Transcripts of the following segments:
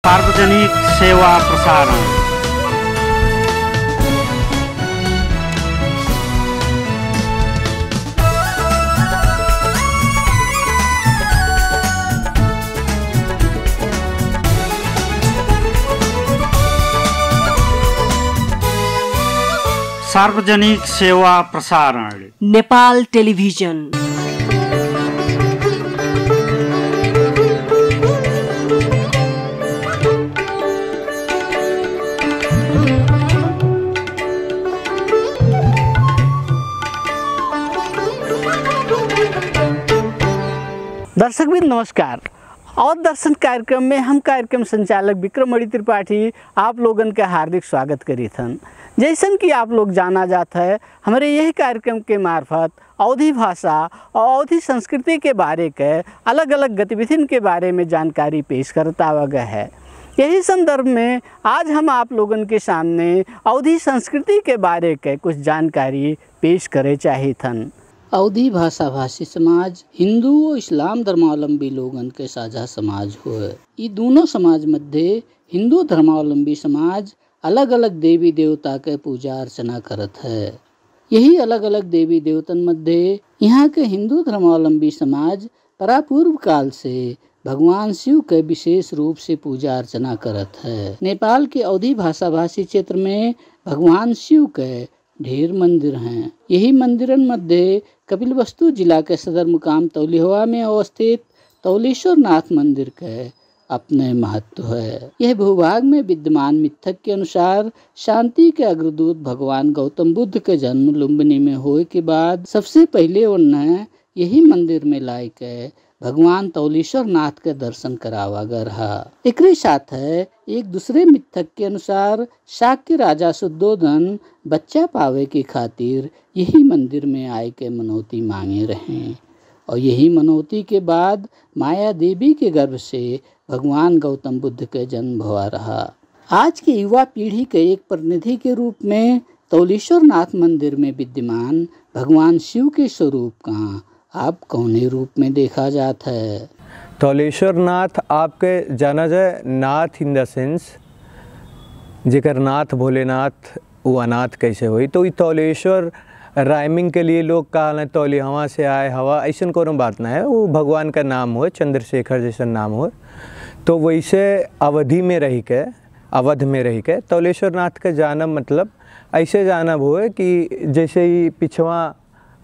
सार्वजनिक सेवा प्रसारण। सार्वजनिक सेवा प्रसारण नेपाल टेलिभिजन। दर्शकबिन नमस्कार। और दर्शन कार्यक्रम में हम कार्यक्रम संचालक विक्रम त्रिपाठी आप लोगन का हार्दिक स्वागत करी थन। जैसन कि आप लोग जाना जाता है, हमारे यही कार्यक्रम के मार्फत अवधी भाषा और अवधी संस्कृति के बारे के अलग अलग गतिविधियों के बारे में जानकारी पेश करता हुआ गया है। यही संदर्भ में आज हम आप लोगन के सामने अवधी संस्कृति के बारे के कुछ जानकारी पेश करे चाहे थन। अवधी भाषा भाषी समाज हिंदू और इस्लाम धर्मावलंबी लोगन के साझा समाज हुए। ये दोनों समाज मध्य हिंदू धर्मावलंबी समाज अलग अलग देवी देवता के पूजा अर्चना करत है। यही अलग अलग देवी देवतन मध्य यहाँ के हिंदू धर्मावलंबी समाज परापूर्व काल से भगवान शिव के विशेष रूप से पूजा अर्चना करत है। नेपाल के अवधी भाषा भाषी क्षेत्र में भगवान शिव के ढेर मंदिर हैं। यही मंदिरन मध्य कपिलवस्तु जिला के सदर मुकाम तौलिहवा में अवस्थित तौलेश्वर नाथ मंदिर के अपने महत्व है। यह भूभाग में विद्यमान मिथक के अनुसार शांति के अग्रदूत भगवान गौतम बुद्ध के जन्म लुम्बिनी में होए के बाद सबसे पहले उन्हें यही मंदिर में लाई के भगवान तौलेश्वर नाथ के दर्शन करावा गया रहा। एक साथ है एक दूसरे मिथक के अनुसार शाक्य राजा शुद्धोधन बच्चा पावे की खातिर यही मंदिर में आए के मनौती मांगे रहे और यही मनौती के बाद माया देवी के गर्भ से भगवान गौतम बुद्ध के जन्म हुआ रहा। आज की युवा पीढ़ी के एक प्रतिनिधि के रूप में तौलेश्वर नाथ मंदिर में विद्यमान भगवान शिव के स्वरूप का आप कौने रूप में देखा जाता है? तौलेश्वर नाथ आपके जाना जाए नाथ इन द सेंस जेकर नाथ भोलेनाथ वो अनाथ कैसे हुई, तो ये तौलेश्वर राइमिंग के लिए लोग कहा तौली हवा से आए हवा, ऐसा कोनो बात ना है। वो भगवान का नाम हो, चंद्रशेखर जैसा नाम हो। तो वैसे अवधि में रही के अवध में रही के तौलेश्वर नाथ का जानब मतलब ऐसे जानब हो कि जैसे ही पिछवा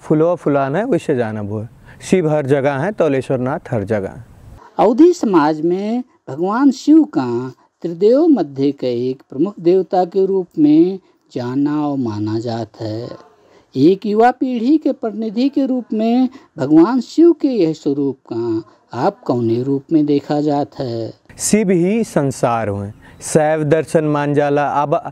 फुलवा फुलाना है वैसे जानब हो। शिव हर जगह है, तौलेश्वर नाथ हर जगह। अवधी समाज में भगवान शिव का त्रिदेव मध्य के एक प्रमुख देवता के रूप में जाना और माना जाता है। एक युवा पीढ़ी के प्रतिनिधि के रूप में भगवान शिव के यह स्वरूप का आप कौने रूप में देखा जाता है? शिव ही संसार हुए, शैव दर्शन मान जाला। अब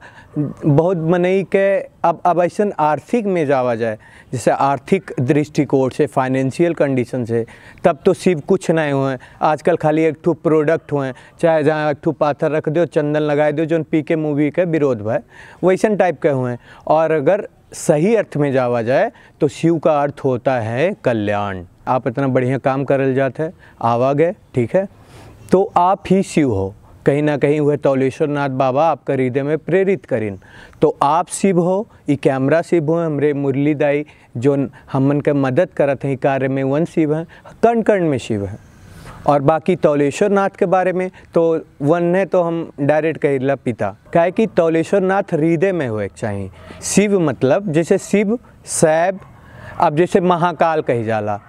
बहुत मनई के अब ऐसा आर्थिक में जावा जाए, जैसे आर्थिक दृष्टिकोण से फाइनेंशियल कंडीशन से, तब तो शिव कुछ नहीं हुए। आजकल खाली एक ठू प्रोडक्ट हुए, चाहे जहाँ एक ठू पाथर रख दो, चंदन लगाए दो, जो पी के मूवी के विरोध भय वैसन टाइप के हुए। और अगर सही अर्थ में जावा जाए तो शिव का अर्थ होता है कल्याण। आप इतना बढ़िया काम करल जाते है, आवा गए, ठीक है, तो आप ही शिव हो। कहीं ना कहीं वह तौलेश्वर नाथ बाबा आपका हृदय में प्रेरित करीन, तो आप शिव हो। ये कैमरा शिव हो, हमरे मुरली दाई जो हमन के मदद करत हैं कार्य में, वन शिव हैं, कण कण में शिव है। और बाकी तौलेश्वर नाथ के बारे में तो वन है तो हम डायरेक्ट कहिला पिता, काहे कि तौलेश्वर नाथ हृदय में हुए चाहिए। शिव मतलब जैसे शिव शैव, अब जैसे महाकाल कही जाला,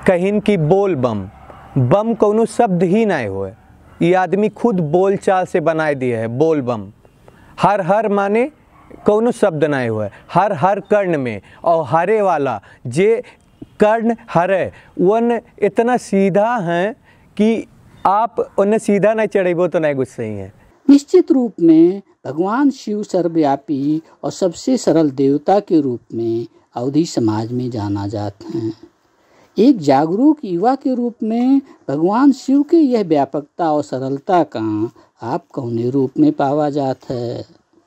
कहिन की बोल बम, बम कोनो शब्द ही नहीं हुए, ये आदमी खुद बोल चाल से बनाए दिए है बोल बम। हर हर माने कोनो शब्द नहीं हुए, हर हर कर्ण में, और हरे वाला जे कर्ण हरे वन इतना सीधा है कि आप उन्हें सीधा नहीं चढ़ेबो तो नहीं कुछ सही है। निश्चित रूप में भगवान शिव सर्वव्यापी और सबसे सरल देवता के रूप में अवधी समाज में जाना जाते हैं। एक जागरूक युवा के रूप में भगवान शिव के यह व्यापकता और सरलता का आप कौने रूप में पावा जाता है?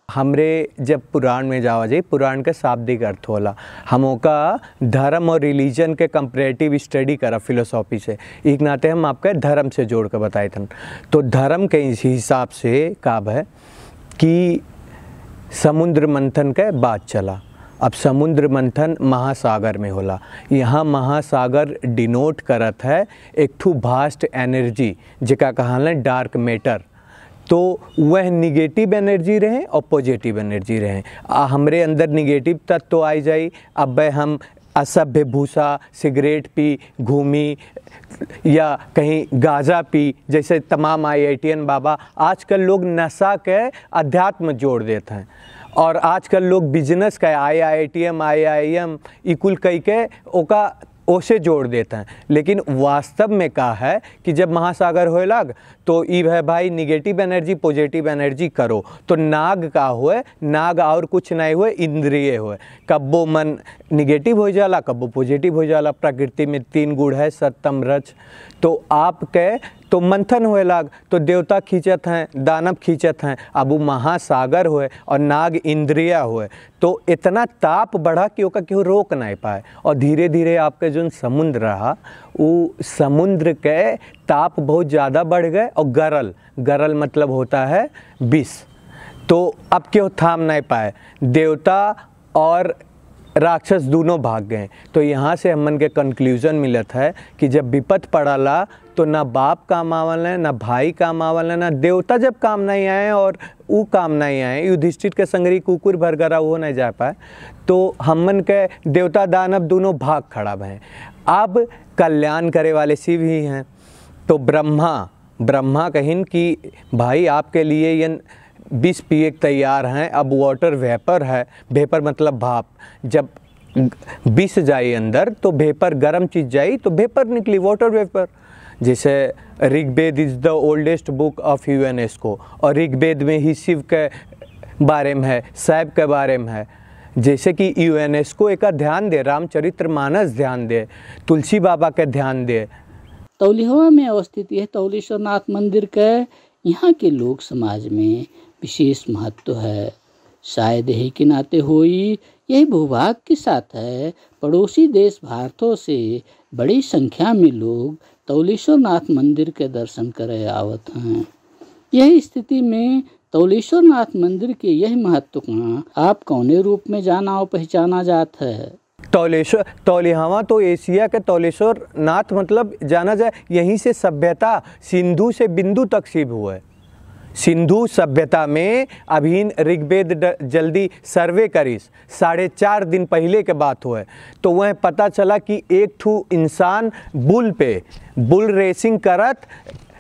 हमरे जब पुराण में जावा जाए, पुराण के शाब्दिक अर्थ होला, हमों का धर्म और रिलीजन के कंपैरेटिव स्टडी करा फिलोसॉफी से, एक नाते हम आपके धर्म से जोड़ कर बताए थे। तो धर्म के इस हिसाब से काब है कि समुद्र मंथन के बाद चला। अब समुद्र मंथन महासागर में होला, यहाँ महासागर डिनोट करत है एक ठू भास्ट एनर्जी जेका कहल डार्क मैटर। तो वह निगेटिव एनर्जी रहे और पॉजिटिव एनर्जी रहे। हमरे अंदर निगेटिव तत्व तो आई जाई, अब हम असभ्य भूसा सिगरेट पी घूमी या कहीं गांजा पी, जैसे तमाम IITian बाबा आजकल लोग नशा के अध्यात्म जोड़ देते हैं, और आजकल लोग बिजनेस का IITM IIM इकुल कई के ओका ओसे जोड़ देते हैं। लेकिन वास्तव में क्या है कि जब महासागर होए लग तो ई है भाई निगेटिव एनर्जी पॉजिटिव एनर्जी करो, तो नाग का हुए, नाग और कुछ नहीं हुए, इंद्रिय हुए। कब्बो मन निगेटिव हो जाला, कब्बो पॉजिटिव हो जाला। प्रकृति में 3 गुण है, सत्यम रज। तो आपके तो मंथन होए लाग तो देवता खींचत हैं, दानव खींचत हैं, अब वो महासागर हुए और नाग इंद्रिया हुए, तो इतना ताप बढ़ा कि ओका केहू रोक नहीं पाए। और धीरे धीरे आपके जो समुद्र रहा, वो समुद्र के ताप बहुत ज़्यादा बढ़ गए और गरल, गरल मतलब होता है विष। तो अब क्यों थाम नहीं पाए, देवता और राक्षस दोनों भाग गए। तो यहाँ से हमन के कंक्लूजन मिलत है कि जब विपत पड़ला तो ना बाप काम आवल है, ना भाई काम आवल है, ना देवता जब काम नहीं आए और वो काम नहीं आए, युधिष्ठिर के संगरी कुकुर भरगरा वो नहीं जा पाए, तो हमन के देवता दानव दोनों भाग खड़ा हैं। अब कल्याण करे वाले शिव ही हैं। तो ब्रह्मा कहिन कि भाई आपके लिए ये विष पिए तैयार हैं। अब वाटर वेपर है, वेपर मतलब भाप, जब विष जाए अंदर तो वेपर गर्म चीज़ जाई तो वेपर निकली, वाटर वेपर। जैसे Rigveda is the oldest book of UNESCO, और ऋग्वेद में ही शिव के बारे में है, शैव के बारे में है। जैसे कि यूनेस्को एक ध्यान दे, रामचरितमानस ध्यान दे, तुलसी बाबा के ध्यान दे। तौलिहवा में अवस्थित यह तौलेश्वरनाथ मंदिर के यहाँ के लोक समाज में विशेष महत्व है। शायद यही के नाते हुई यही भूभाग के साथ है पड़ोसी देश भारतों से बड़ी संख्या में लोग तौलेश्वरनाथ मंदिर के दर्शन करे आवत हैं। यही स्थिति में तौलेश्वरनाथ मंदिर के यही महत्व का आप कौने रूप में जाना और पहचाना जात है? तौलिहवा तो एशिया के तौलेश्वर नाथ मतलब जाना जाए, यहीं से सभ्यता सिंधु से बिंदु तक शिव हुआ है। सिंधु सभ्यता में अभी ऋग्वेद जल्दी सर्वे करीस 4.5 दिन पहले के बात हुए, तो वह पता चला कि एक ठू इंसान बुल रेसिंग करत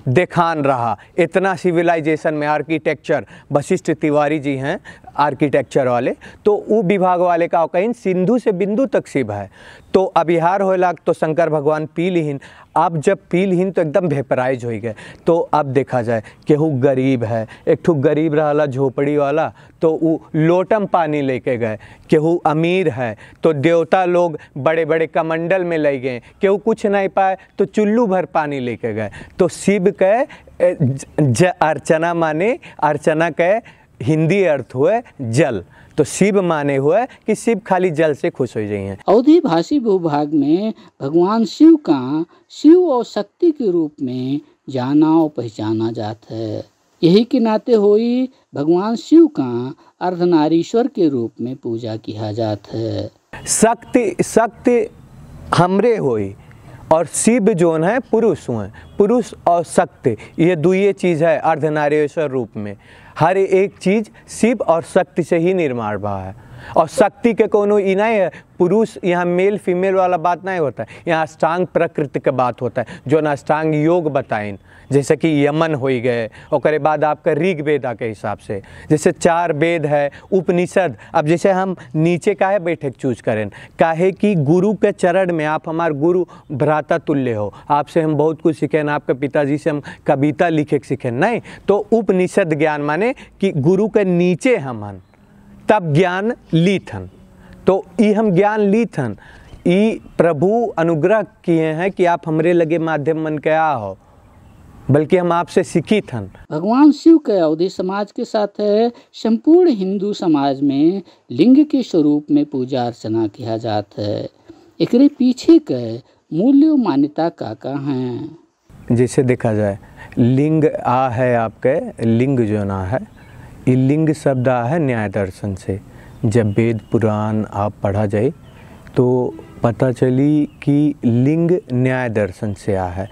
देखान रहा। इतना सिविलाइजेशन में आर्किटेक्चर, वशिष्ठ तिवारी जी हैं आर्किटेक्चर वाले, तो वो विभाग वाले का कहीं सिंधु से बिंदु तक शिव है। तो अबिहार होएला तो शंकर भगवान पी लिहिन, अब जब पी लिहिन तो एकदम वेपराइज हो गए। तो अब देखा जाए केहू गरीब है, एक ठू गरीब रहा झोपड़ी वाला तो वो लोटम पानी लेके गए, केहू अमीर है तो देवता लोग बड़े बड़े कमंडल में ले गए, केहू कुछ नहीं पाए तो चुल्लू भर पानी लेके गए। तो शिव के अर्चना माने, अर्चना के हिंदी अर्थ हुए जल, तो शिव माने हुए कि शिव खाली जल से खुश हो जाइए। अवधी भाषी भूभाग में भगवान शिव का शिव और शक्ति के रूप में जाना और पहचाना जाता है। यही के नाते हुई भगवान शिव का अर्धनारीश्वर के रूप में पूजा किया जाता है। शक्ति हमरे हुई और शिव जो है पुरुष हुए, पुरुष और शक्ति ये दुई चीज़ है अर्धनारीश्वर रूप में। हर एक चीज़ शिव और शक्ति से ही निर्माण हुआ है, और शक्ति के कोनो ई नहीं है पुरुष, यहाँ मेल फीमेल वाला बात नहीं होता है, यहाँ अष्टांग प्रकृति के बात होता है, जो न अष्टांग योग बताइन, जैसे कि यमन हो गए, और बाद आपका ऋग्वेदा के हिसाब से जैसे 4 वेद है, उपनिषद। अब जैसे हम नीचे काहे बैठे चूज करें, काहे कि गुरु के चरण में, आप हमारे गुरु भ्राता तुल्य हो, आपसे हम बहुत कुछ सीखें, आपके पिताजी से हम कविता लिखे सीखें नहीं, तो उपनिषद ज्ञान माने कि गुरु के नीचे हम हन तब ज्ञान लीथन। तो ई हम ज्ञान लीथन, ई प्रभु अनुग्रह किए हैं कि आप हमरे लगे माध्यम मन के आ हो। बल्कि हम आपसे सीखी थन। भगवान शिव के अवधि समाज के साथ संपूर्ण हिंदू समाज में लिंग के स्वरूप में पूजा अर्चना किया जाता है। एकरे पीछे के मूल्य मान्यता का हैं? जैसे देखा जाए, लिंग आ है आपके, लिंग जो ना है, ये लिंग शब्द आ है न्याय दर्शन से। जब वेद पुराण आप पढ़ा जाए तो पता चली कि लिंग न्याय दर्शन से आ है।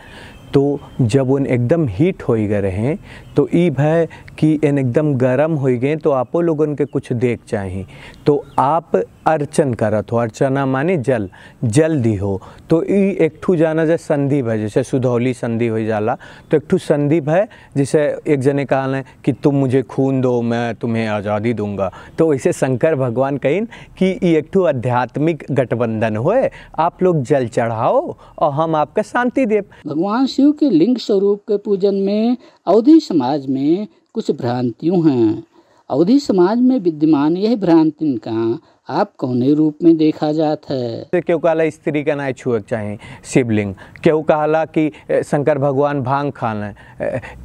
तो जब उन एकदम हीट हो गए रहे तो ई है कि इन एकदम गर्म हो गए तो आपो लोगन के कुछ देख चाहिए, तो आप अर्चन करत हो। अर्चना माने जल, जल दी हो। तो ई एक ठू जाना जाए संदीप है, जैसे सुधौली संधि हो जाला, तो एक ठू संदीप है। जैसे एक जने कहा है कि तुम मुझे खून दो मैं तुम्हें आज़ादी दूंगा, तो वैसे शंकर भगवान कहें कि ये एक ठू आध्यात्मिक गठबंधन होए, आप लोग जल चढ़ाओ और हम आपका शांति देव। भगवान शिव के लिंग स्वरूप के पूजन में अवधि समाज में कुछ भ्रांतियों हैं। अवधि समाज में विद्यमान यह भ्रांति का आप कौने रूप में देखा जाता है? क्यों कहला स्त्री का नाय छुए चाहिए शिवलिंग, क्यों कहला कि शंकर भगवान भांग खाना,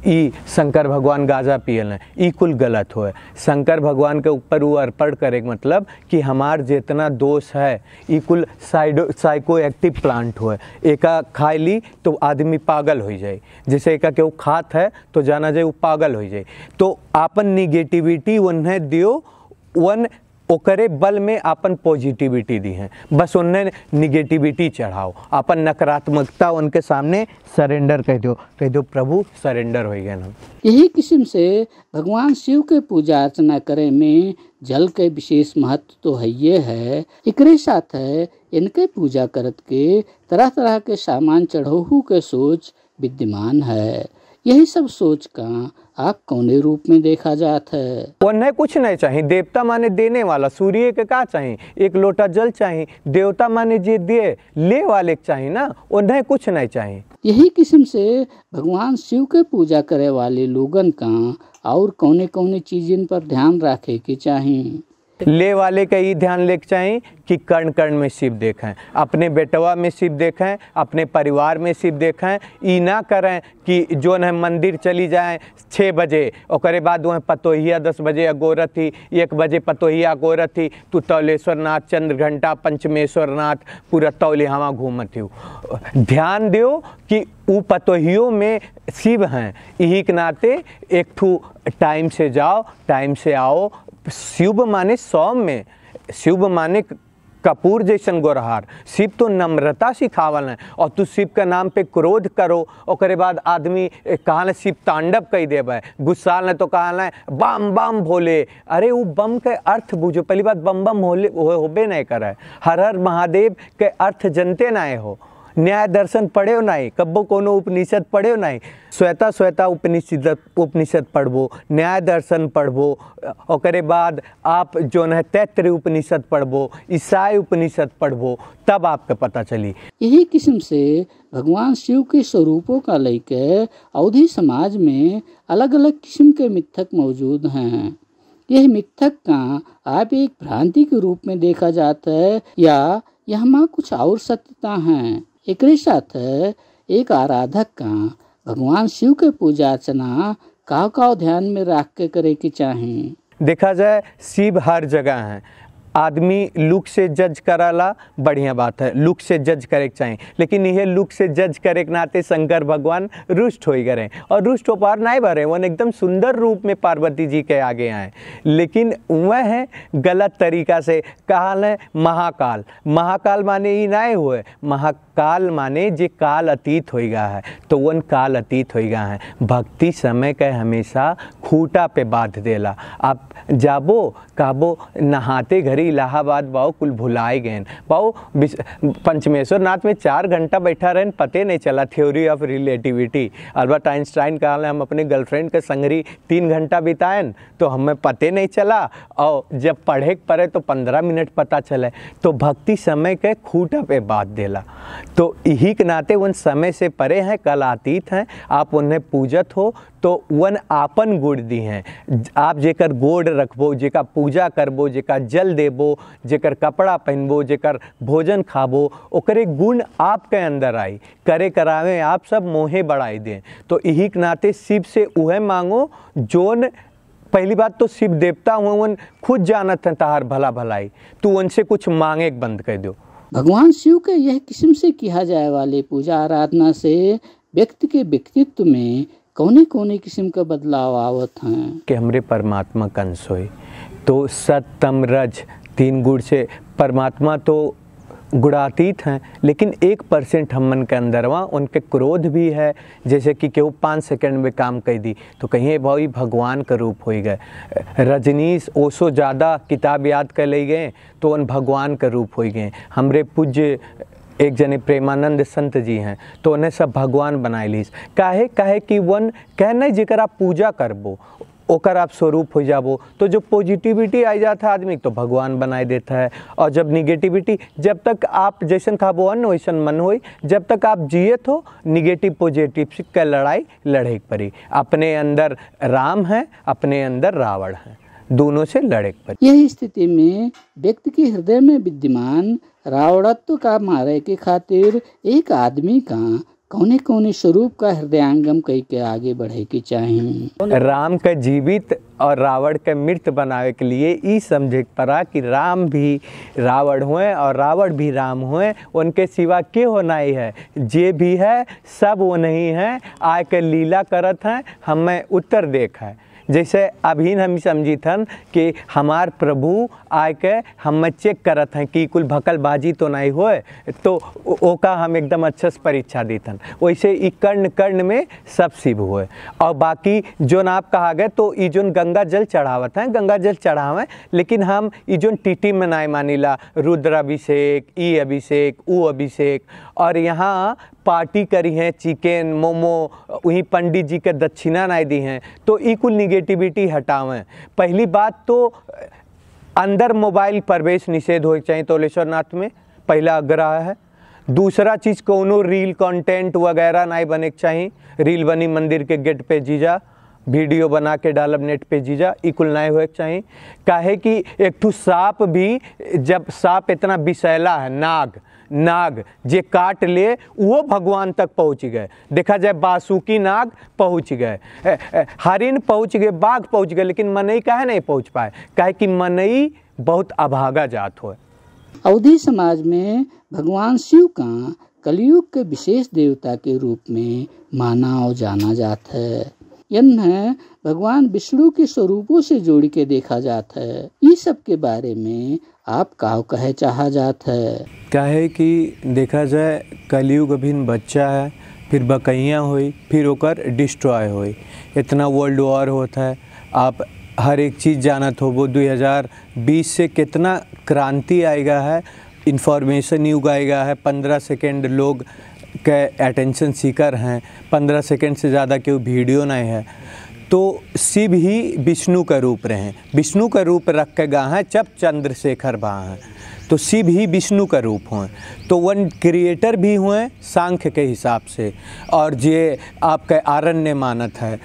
ई शंकर भगवान गाजा पियल, ई कुल गलत हो। शंकर भगवान के ऊपर वो अर्पण करे मतलब कि हमार जितना दोष है ई कुल साइको एक्टिव प्लांट हो। एका खाई ली तो आदमी पागल हो जाए, जैसे एका केहू खात है तो जाना जाए वो पागल हो जाए। तो आपन निगेटिविटी उन्हें दियो, वन ओकरे बल में आपन पॉजिटिविटी दी है, बस उन्हें निगेटिविटी चढ़ाओ, अपन नकारात्मकता उनके सामने सरेंडर कह दो प्रभु सरेंडर हो गए ना। यही किस्म से भगवान शिव के पूजा अर्चना करे में जल के विशेष महत्व तो है ये है। एकरे साथ है इनके पूजा करत के तरह तरह के सामान चढ़ोहू के सोच विद्यमान है। यही सब सोच का आप कौने रूप में देखा जाता है? उन्हें कुछ नहीं चाहिए, देवता माने देने वाला, सूर्य के का चाहिए, एक लोटा जल चाहिए। देवता माने जे दे ले वाले चाहिए ना, उन्हें कुछ नहीं चाहिए। यही किस्म से भगवान शिव के पूजा करे वाले लोगन का और कौने कौने चीजन पर ध्यान रखे के चाहिए? ले वाले का ये ध्यान लेके चाहिए कि कण कण में शिव देखें, अपने बेटवा में शिव देखें, अपने परिवार में शिव देखें। ई ना करें कि जो है मंदिर चली जाएं 6 बजे और बाद वहाँ पतोहिया 10 बजे अगोरत थी, 1 बजे पतोहिया अगोरत थी, तो तौलेश्वर नाथ, चंद्रघंटा, पंचमेश्वर नाथ पूरा तौले हवा घूमत हो। ध्यान दो कि वो पतोहियों में शिव हैं, यही के नाते एक ठू टाइम से जाओ टाइम से आओ। शिव माने सौम्य, शिव माने कपूर जैसन गोरहार। शिव तो नम्रता सिखावल है, और तू शिव के नाम पे क्रोध करो और बाद आदमी कहा शिव तांडव कही देवे, गुस्सा न तो कहा बम बम भोले। अरे वो बम के अर्थ बुझो, पहली बात बम बम होबे नहीं करे। हर हर महादेव के अर्थ जनते ना हो। न्याय दर्शन पढ़े हो नहीं, कब्बो कोनो उपनिषद पढ़े हो नहीं, श्वेता श्वेता उपनिषद पढ़बो, न्याय दर्शन पढ़बो, और बाद आप जो है तैत्तरीय उपनिषद पढ़बो, ईसाई उपनिषद पढ़बो, तब आपको पता चली। यही किस्म से भगवान शिव के स्वरूपों का लेकर अवधि समाज में अलग अलग किस्म के मिथक मौजूद हैं। यह मिथक का आप एक भ्रांति के रूप में देखा जाता है या यहाँ कुछ और सत्यता है? एक साथ एक आराधक का भगवान शिव के पूजा अर्चना का ध्यान में रख के करे के चाहें? देखा जाए शिव हर जगह है। आदमी लुक से जज कराला, बढ़िया बात है, लुक से जज करे चाहिए, लेकिन यह लुक से जज करे के नाते शंकर भगवान रुष्ट हो गए और रुष्ट होपार नहीं भरे, वो एकदम सुंदर रूप में पार्वती जी के आगे आए, लेकिन वह है गलत तरीका से कहा महाकाल। महाकाल माने ही नहीं हुए, महाकाल माने जे काल अतीत हो गया है, तो वन काल अतीत हो गया है। भक्ति समय के हमेशा खूटा पे बांध देला। आप जाबो काबो नहाते घरी इलाहाबाद बाओ कुल भुलाए गए बाओ। पंचमेश्वर नाथ में 4 घंटा बैठा रहे, पते नहीं चला। Theory of relativity, Albert Einstein कहा हम अपने गर्लफ्रेंड के संगरी 3 घंटा बिताएं तो हमें पते नहीं चला, और जब पढ़े पड़े तो 15 मिनट पता चले। तो भक्ति समय के खूटा पे बात देला, तो यही के नाते उन समय से परे हैं, कल अतीत हैं। आप उन्हें पूजत हो तो वन आपन गुड़ दी हैं। आप जेकर गोड़ रखबो, जेका पूजा करबो, जेका जल देबो, पहनबो, जेकर कपड़ा पहनबो, जेकर भोजन खाबो, ओकरे गुण आपके अंदर आई, करे करावे आप सब मोहे बढ़ाई दें। तो यही के नाते शिव से उहे मांगो जोन, पहली बात तो शिव देवता हुए वन खुद जानत हैं तहार भला भलाई, तू उनसे कुछ मांगे बंद कर दो। भगवान शिव के यह किस्म से किया जाए वाले पूजा आराधना से व्यक्ति के व्यक्तित्व में कौने कौने किस्म का बदलाव आवत हैं कि हमरे परमात्मा का अंश होई। तो सत तम रज 3 गुण से परमात्मा तो गुणातीत हैं, लेकिन 1% हम मन के अंदर वहाँ उनके क्रोध भी है। जैसे कि केहू 5 सेकंड में काम कर दी तो कहीं भाई भगवान का रूप हो गए। रजनीश ओसो ज़्यादा किताब याद कर ले गए तो उन भगवान का रूप हो गए। हमरे पूज्य एक जने प्रेमानंद संत जी हैं तो उन्हें सब भगवान बनाए लीस। काहे कि वन कहना जेकर आप पूजा करबो ओकर आप स्वरूप हो जाबो, तो जो पॉजिटिविटी आ जाता है आदमी तो भगवान बनाए देता है। और जब निगेटिविटी, जब तक आप जैसन खाबो अन्न वैसन मन होई, जब तक आप जियत हो निगेटिव पॉजिटिव का लड़ाई लड़े पड़ी। अपने अंदर राम है, अपने अंदर रावण है, दोनों से लड़े पड़ी। यही स्थिति में व्यक्ति के हृदय में विद्यमान रावणत्व का मारे के खातिर एक आदमी का कौने कौने स्वरूप का हृदयांगम कई के आगे बढ़े के चाहिए। राम का जीवित और रावण के मृत बनावे के लिए ई समझे पड़ा कि राम भी रावण हुए और रावण भी राम हुए, उनके सिवा के होना ही है। जे भी है सब वो नहीं है, आय के लीला करत हैं, हमें उत्तर देखा है। जैसे अभी हम समझी थन कि हमार प्रभु आय के हम चेक करत हैं कि कुल भकलबाजी तो नहीं होए, तो ओका हम एकदम अच्छे से परीक्षा देतन। वैसे ई कर्ण कर्ण में सब शिव हुए। और बाकी जो आप कहा गए तो ई जोन गंगा जल चढ़ावत हैं, गंगा जल चढ़ावें, लेकिन हम ई जोन टीटी में नहीं मानीला, रुद्र अभिषेक, ई अभिषेक, ऊ अभिषेक, और यहाँ पार्टी करी हैं, चिकन मोमो, वहीं पंडित जी के दक्षिणा नहीं दी हैं, तो ई कुल निगेटिविटी हटावें। पहली बात तो अंदर मोबाइल प्रवेश निषेध हो चाहिए तोलेश्वरनाथ में, पहला आग्रह है। दूसरा चीज़ कोनो रील कंटेंट वगैरह नहीं बने के चाहिए। रील बनी मंदिर के गेट पे जीजा, वीडियो बना के डालब नेट पे जीजा, ई कुल नहीं होए चाहिए। काहे कि एक ठू सांप भी, जब सांप इतना विषैला है, नाग जे काट ले वो भगवान तक पहुँच गए। देखा जाए बासुकी नाग पहुँच गए, हरिण पहुँच गए, बाघ पहुँच गए, लेकिन मनई काहे नहीं पहुँच पाए? काहे कि मनई बहुत अभागा जात हो। अवधी समाज में भगवान शिव का कलयुग के विशेष देवता के रूप में माना और जाना जाता है। इन्हें भगवान विष्णु के स्वरूपों से जोड़ के देखा जाता है। इस सब के बारे में आप का कहे चाहा जाता है? काहे कि देखा जाए कलयुग अभी बच्चा है, फिर बकैया हुई, फिर ओकर डिस्ट्रॉय हुई, इतना वर्ल्ड वॉर होता है। आप हर एक चीज़ जानत हो, वो 2020 से कितना क्रांति आएगा है, इंफॉर्मेशन युग आएगा है। 15 सेकेंड लोग के अटेंशन सीकर हैं, 15 सेकेंड से ज़्यादा कोई वीडियो नहीं है। तो शिव ही विष्णु का रूप रहे, विष्णु का रूप रख के गा हैं, जब चंद्रशेखर बा हैं, तो शिव ही विष्णु का रूप हुए। तो वन क्रिएटर भी हुए सांख्य के हिसाब से, और जे आपके आरण्य मानत है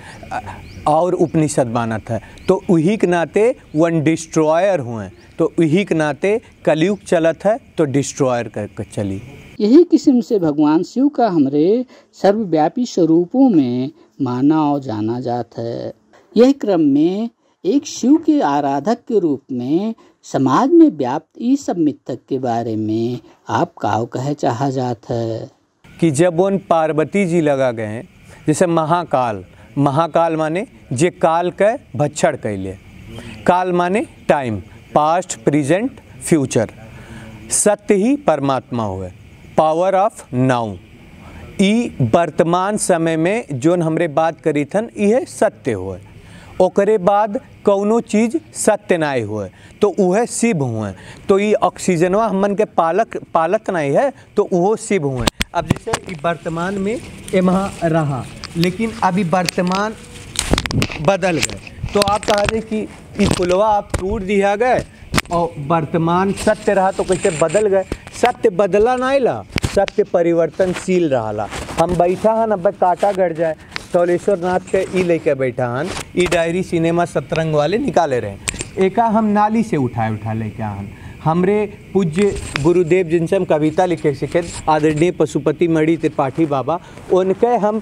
और उपनिषद मानत है, तो वही के नाते वन डिस्ट्रॉयर हुए। तो वही के नाते कलयुग चलत है तो डिस्ट्रॉयर कर चली। यही किस्म से भगवान शिव का हमरे सर्वव्यापी स्वरूपों में माना और जाना जाता है। यह क्रम में एक शिव के आराधक के रूप में समाज में व्याप्त इस सब मिथक के बारे में आप का कहे चाहा जाता है? कि जब उन पार्वती जी लगा गए, जैसे महाकाल माने जे काल के भक्षण कैले, काल माने टाइम, पास्ट प्रेजेंट फ्यूचर, सत्य ही परमात्मा हुए, पावर ऑफ नाउ। ई वर्तमान समय में जोन हमरे बात करी थन यह सत्य हुए, ओकरे बाद कौनो चीज़ सत्य नहीं हुए तो वह शिव हुए। तो ये ऑक्सीजनवा हमन के पालत नहीं है तो वह शिव हुए। अब जैसे वर्तमान में एमहा रहा, लेकिन अभी वर्तमान बदल गए, तो आप कहा जाए कि ई पुलवा आप टूट दिया गए और वर्तमान सत्य रहा तो कैसे बदल गए? सत्य बदला नहीं ला, सत्य परिवर्तनशील रहा। हम बैठा हन, अब काटा गड़ जाए, तोलेश्वरनाथ के ई लेके बैठा हन, ई डायरी सिनेमा सतरंग वाले निकाले रहे, एका हम नाली से उठा लेके हन, हमरे पूज्य गुरुदेव जिनसे हम कविता लिखे सीखे आदरणीय पशुपति मणि त्रिपाठी बाबा, उनके हम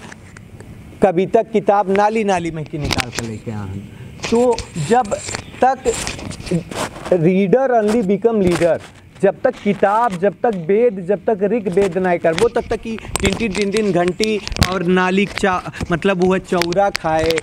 कविता किताब नाली नाली में की निकाल कर लेके आए हैं। तो जब तक रीडर ओनली बिकम लीडर, जब तक किताब, जब तक वेद, जब तक ऋग वेद नहीं कर वो तब तक कि तीन घंटी और नाली मतलब वह चौरा खाए।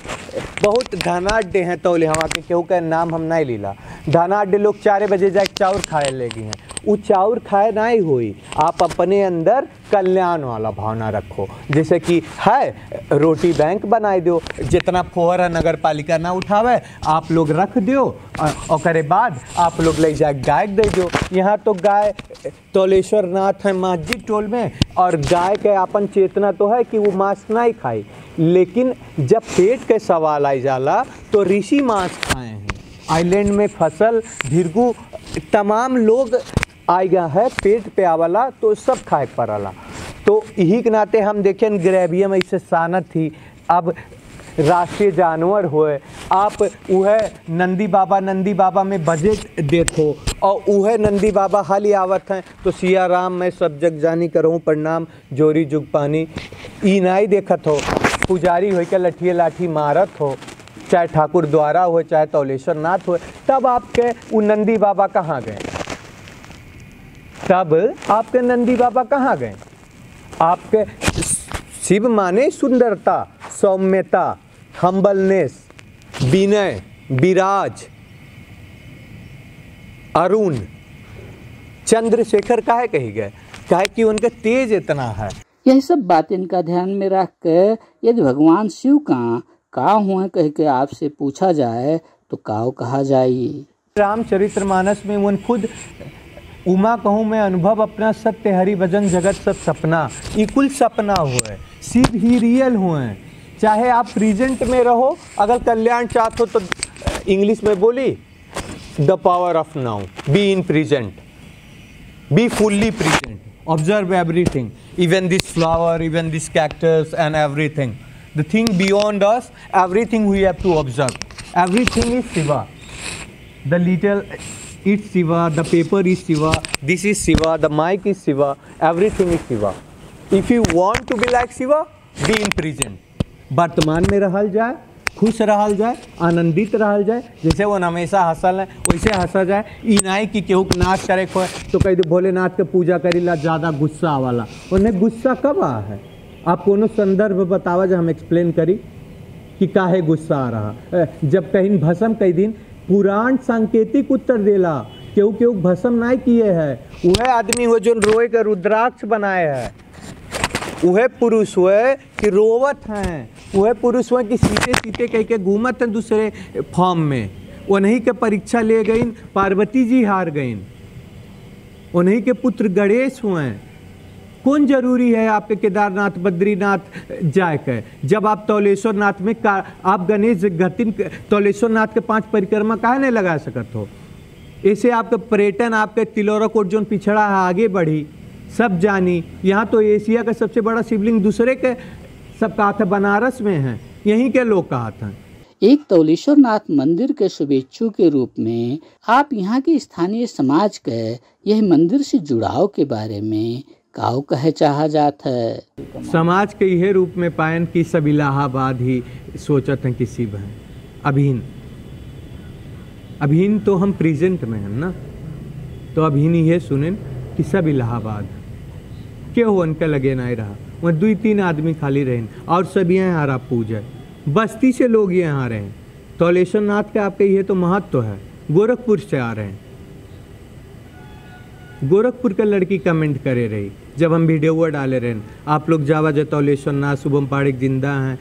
बहुत धनाढ़ हैं तौले हवा के केहू का नाम हम नहीं लीला। धनाढ़ लोग 4 बजे जाके चाउर खाए लगी हैं, वो चाउर खाए नहीं हुई। आप अपने अंदर कल्याण वाला भावना रखो, जैसे कि है रोटी बैंक बनाए दो, जितना फोहरा नगर पालिका ना उठावे आप लोग रख दो और करे बाद आप लोग ले जाए गाय दे दो। यहाँ तो गाय तोलेश्वर नाथ है मस्जिद टोल में, और गाय के अपन चेतना तो है कि वो मांस नहीं खाई, लेकिन जब पेट के सवाल आई जाला तो ऋषि मांस खाए हैं। आइलैंड में फसल भिरगू तमाम लोग आएगा है पेट पे आवाला तो सब खाए पड़ला। तो यही के नाते हम देखें ग्रेवियम ऐसे सानत थी। अब राष्ट्रीय जानवर होए, आप वह नंदी बाबा में बजट देखो और वह नंदी बाबा हाल ही आवत हैं तो सिया राम मैं सब जग जानी करहूँ प्रणाम जोरी जुग पानी ई नहीं देखत हो। पुजारी हो के लठिए लाठी मारत हो, चाहे ठाकुर द्वारा हो चाहे तौलेश्वर नाथ हो, तब आपके वो नंदी बाबा कहाँ गए? तब आपके नंदी बाबा कहाँ गए? आपके शिव माने सुंदरता, सौम्यता, हम्बलनेस, विनय, विराज, अरुण, चंद्रशेखर काहे कही गए? काहे कि उनका तेज इतना है। यह सब बात इनका ध्यान में रख कर यदि भगवान शिव का हुआ कह के आपसे पूछा जाए तो काव कहा जाए? रामचरितमानस में उन खुद उमा कहूँ मैं अनुभव अपना सत्य हरि भजन जगत सब सपना, ये कुल सपना हुए, शिव ही रियल हुए। चाहे आप प्रेजेंट में रहो, अगर कल्याण चाहते हो तो इंग्लिश में बोली the power of now, be in present, be fully present, observe everything, even this flower, even this cactus and everything, the thing beyond us, everything we have to observe, everything is Shiva, the little it's Shiva, the paper is Shiva, this is Shiva, the mic is Shiva, everything is Shiva. If you want to be like Shiva, be in present. वर्तमान में रहल जाए, खुश रहल जाए, आनंदित रहल जाए, जैसे वो हमेशा हंसल है वैसे हंसा जाए। ई नहीं कि केहू नाच करे को तो कह दो भोलेनाथ के पूजा करीला ज़्यादा गुस्सा वाला, उन्हें गुस्सा कब आ है? आप कोनो संदर्भ बतावा जो हम एक्सप्लेन करी कि काहे गुस्सा आ रहा। जब कहीं भस्म कई दिन पुराण सांकेतिक उत्तर देला, केहू केहू भस्म नहीं किए है, वह आदमी हुए जो रोए के रुद्राक्ष बनाए है, वह पुरुष हुए कि रोवत हैं, वह पुरुष हुए कि सीते सीते कह के घूमत हैं दूसरे फॉर्म में। उन्हीं के परीक्षा ले गई पार्वती जी हार गई, उन्हीं के पुत्र गणेश हुए। कौन जरूरी है आपके केदारनाथ बद्रीनाथ जाए के? जब आप तौलेश्वर नाथ में आप गणेश गतिन तौलेश्वर नाथ के 5 परिक्रमा काहे नहीं लगा सकत हो? ऐसे आपका पर्यटन, आपके तिलोरा कोट जोन पिछड़ा है आगे बढ़ी, सब जानी। यहाँ तो एशिया का सबसे बड़ा शिवलिंग दूसरे के सब कहा था बनारस में है, यहीं के लोग कहा था। एक तौलेश्वर नाथ मंदिर के शुभेच्छु के रूप में आप यहाँ के स्थानीय समाज के यह मंदिर से जुड़ाव के बारे में काऊ कहे चाहा जात है? समाज के यह रूप में पायन कि सब इलाहाबाद ही सोचत हैं कि शिव हैं। अभिन तो हम प्रेजेंट में हैं ना, तो अभिन ये सुनें कि सब इलाहाबाद क्यों हो उनका लगे नहीं रहा, वह 2-3 आदमी खाली रहे और सब यहाँ हरा पूजा बस्ती से लोग यहाँ रहे। तौलेश्वर नाथ का आपके ये तो महत्व है। गोरखपुर से आ रहे हैं, गोरखपुर का लड़की कमेंट करे रही जब हम वीडियो डाले रहे, आप लोग जावा जा तौलेश्वर नाथ शुभम पाड़िक जिंदा हैं,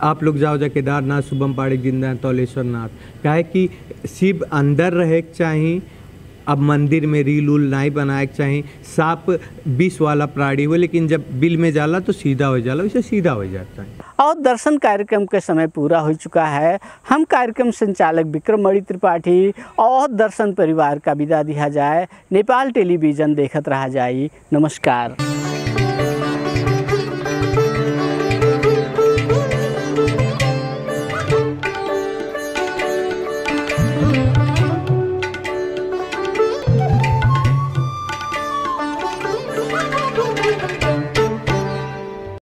आप लोग जाओ जा केदारनाथ शुभम पाड़िक जिंदा हैं, तौलेश्वर नाथ काहे कि शिव अंदर रहे चाहिए। अब मंदिर में रील उल नहीं बनाए चाहिए। सांप विष वाला प्राणी हुए, लेकिन जब बिल में जाला तो सीधा हो जाला, वैसे सीधा हो जाता है। और दर्शन कार्यक्रम के समय पूरा हो चुका है। हम कार्यक्रम संचालक विक्रम मणि त्रिपाठी और दर्शन परिवार का विदा दिया जाए। नेपाल टेलीविजन देखत रहा जाए। नमस्कार।